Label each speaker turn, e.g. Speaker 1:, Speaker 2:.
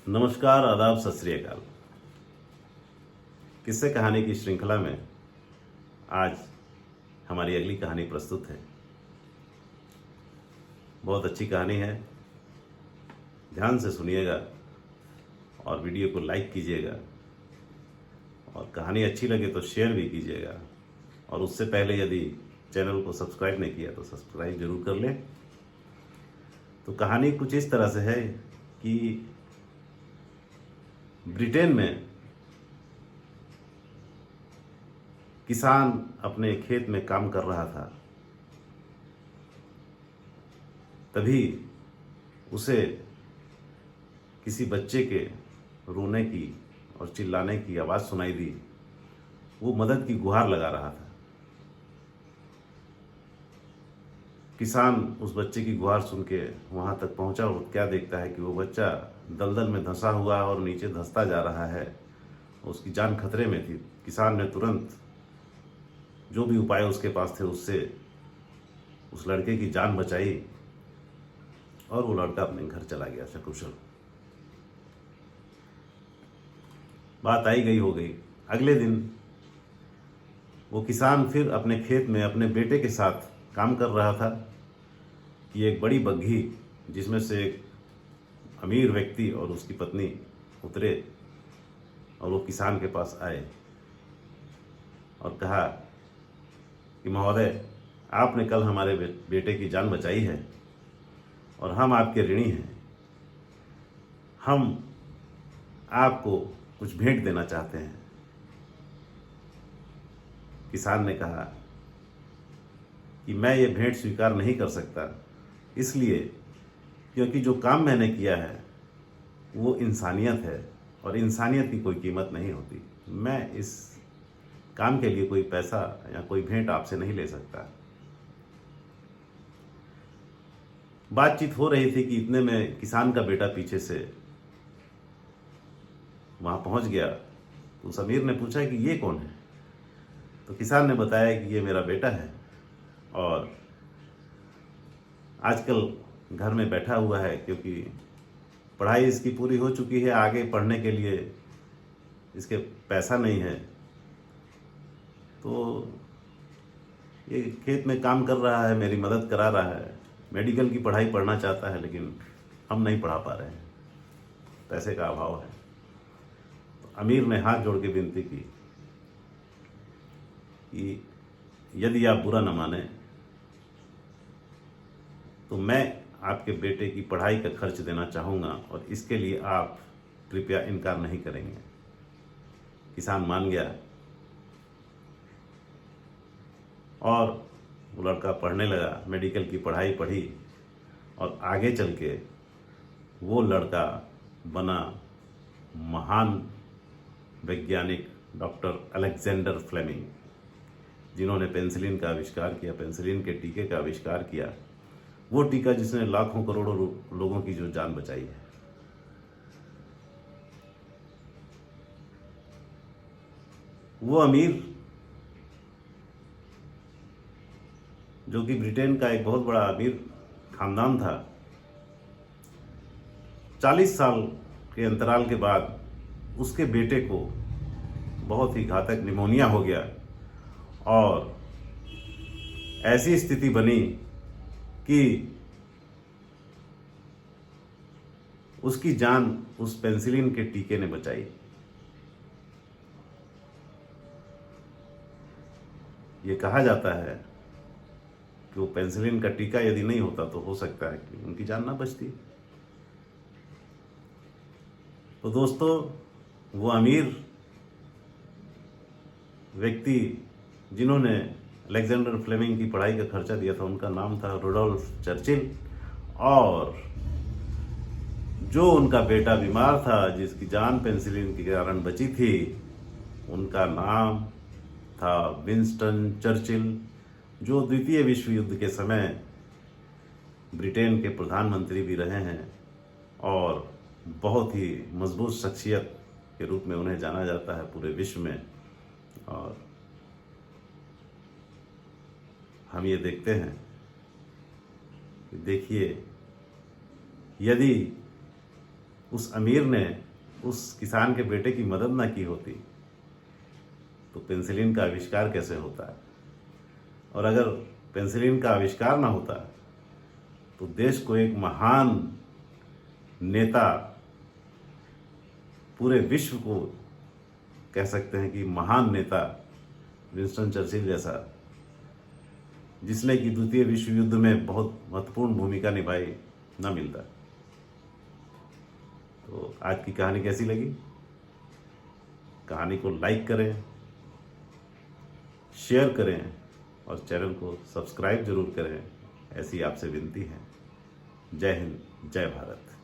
Speaker 1: नमस्कार, आदाब, सत श्री अकाल। किस्से कहानी की श्रृंखला में आज हमारी अगली कहानी प्रस्तुत है। बहुत अच्छी कहानी है, ध्यान से सुनिएगा और वीडियो को लाइक कीजिएगा और कहानी अच्छी लगे तो शेयर भी कीजिएगा। और उससे पहले यदि चैनल को सब्सक्राइब नहीं किया तो सब्सक्राइब जरूर कर लें। तो कहानी कुछ इस तरह से है कि ब्रिटेन में किसान अपने खेत में काम कर रहा था। तभी उसे किसी बच्चे के रोने की और चिल्लाने की आवाज़ सुनाई दी। वो मदद की गुहार लगा रहा था। किसान उस बच्चे की गुहार सुन के वहाँ तक पहुँचा और क्या देखता है कि वो बच्चा दलदल में धंसा हुआ है और नीचे धंसता जा रहा है। उसकी जान खतरे में थी। किसान ने तुरंत जो भी उपाय उसके पास थे उससे उस लड़के की जान बचाई और वो लड़का अपने घर चला गया सकुशल। बात आई गई हो गई। अगले दिन वो किसान फिर अपने खेत में अपने बेटे के साथ काम कर रहा था कि एक बड़ी बग्घी जिसमें से एक अमीर व्यक्ति और उसकी पत्नी उतरे और वो किसान के पास आए और कहा कि महोदय, आपने कल हमारे बेटे की जान बचाई है और हम आपके ऋणी हैं। हम आपको कुछ भेंट देना चाहते हैं। किसान ने कहा कि मैं ये भेंट स्वीकार नहीं कर सकता, इसलिए क्योंकि जो काम मैंने किया है वो इंसानियत है और इंसानियत की कोई कीमत नहीं होती। मैं इस काम के लिए कोई पैसा या कोई भेंट आपसे नहीं ले सकता। बातचीत हो रही थी कि इतने में किसान का बेटा पीछे से वहां पहुंच गया। तो उस अमीर ने पूछा कि ये कौन है। तो किसान ने बताया कि ये मेरा बेटा है और आजकल घर में बैठा हुआ है क्योंकि पढ़ाई इसकी पूरी हो चुकी है। आगे पढ़ने के लिए इसके पैसा नहीं है, तो ये खेत में काम कर रहा है, मेरी मदद करा रहा है। मेडिकल की पढ़ाई पढ़ना चाहता है लेकिन हम नहीं पढ़ा पा रहे हैं, पैसे का अभाव है। तो अमीर ने हाथ जोड़ के विनती की कि यदि आप बुरा न माने तो मैं आपके बेटे की पढ़ाई का खर्च देना चाहूँगा और इसके लिए आप कृपया इनकार नहीं करेंगे। किसान मान गया और वो लड़का पढ़ने लगा, मेडिकल की पढ़ाई पढ़ी और आगे चल के वो लड़का बना महान वैज्ञानिक डॉक्टर अलेक्जेंडर फ्लेमिंग, जिन्होंने पेंसिलिन का आविष्कार किया, पेंसिलिन के टीके का आविष्कार किया। वो टीका जिसने लाखों करोड़ों लोगों की जो जान बचाई है। वो अमीर जो कि ब्रिटेन का एक बहुत बड़ा अमीर खानदान था, 40 साल के अंतराल के बाद उसके बेटे को बहुत ही घातक निमोनिया हो गया और ऐसी स्थिति बनी कि उसकी जान उस पेंसिलिन के टीके ने बचाई। ये कहा जाता है कि वो पेंसिलिन का टीका यदि नहीं होता तो हो सकता है कि उनकी जान ना बचती। तो दोस्तों, वो अमीर व्यक्ति जिन्होंने अलेक्जेंडर फ्लेमिंग की पढ़ाई का खर्चा दिया था, उनका नाम था रुडोल्फ चर्चिल। और जो उनका बेटा बीमार था, जिसकी जान पेंसिलिन के कारण बची थी, उनका नाम था विंस्टन चर्चिल, जो द्वितीय विश्व युद्ध के समय ब्रिटेन के प्रधानमंत्री भी रहे हैं और बहुत ही मजबूत शख्सियत के रूप में उन्हें जाना जाता है पूरे विश्व में। और हम ये देखते हैं कि देखिए, यदि उस अमीर ने उस किसान के बेटे की मदद ना की होती तो पेंसिलिन का आविष्कार कैसे होता। और अगर पेंसिलिन का आविष्कार ना होता तो देश को एक महान नेता, पूरे विश्व को कह सकते हैं कि महान नेता विंस्टन चर्चिल जैसा, जिसने कि द्वितीय विश्व युद्ध में बहुत महत्वपूर्ण भूमिका निभाई, न मिलता। तो आज की कहानी कैसी लगी? कहानी को लाइक करें, शेयर करें और चैनल को सब्सक्राइब जरूर करें, ऐसी आपसे विनती है। जय हिंद, जय भारत।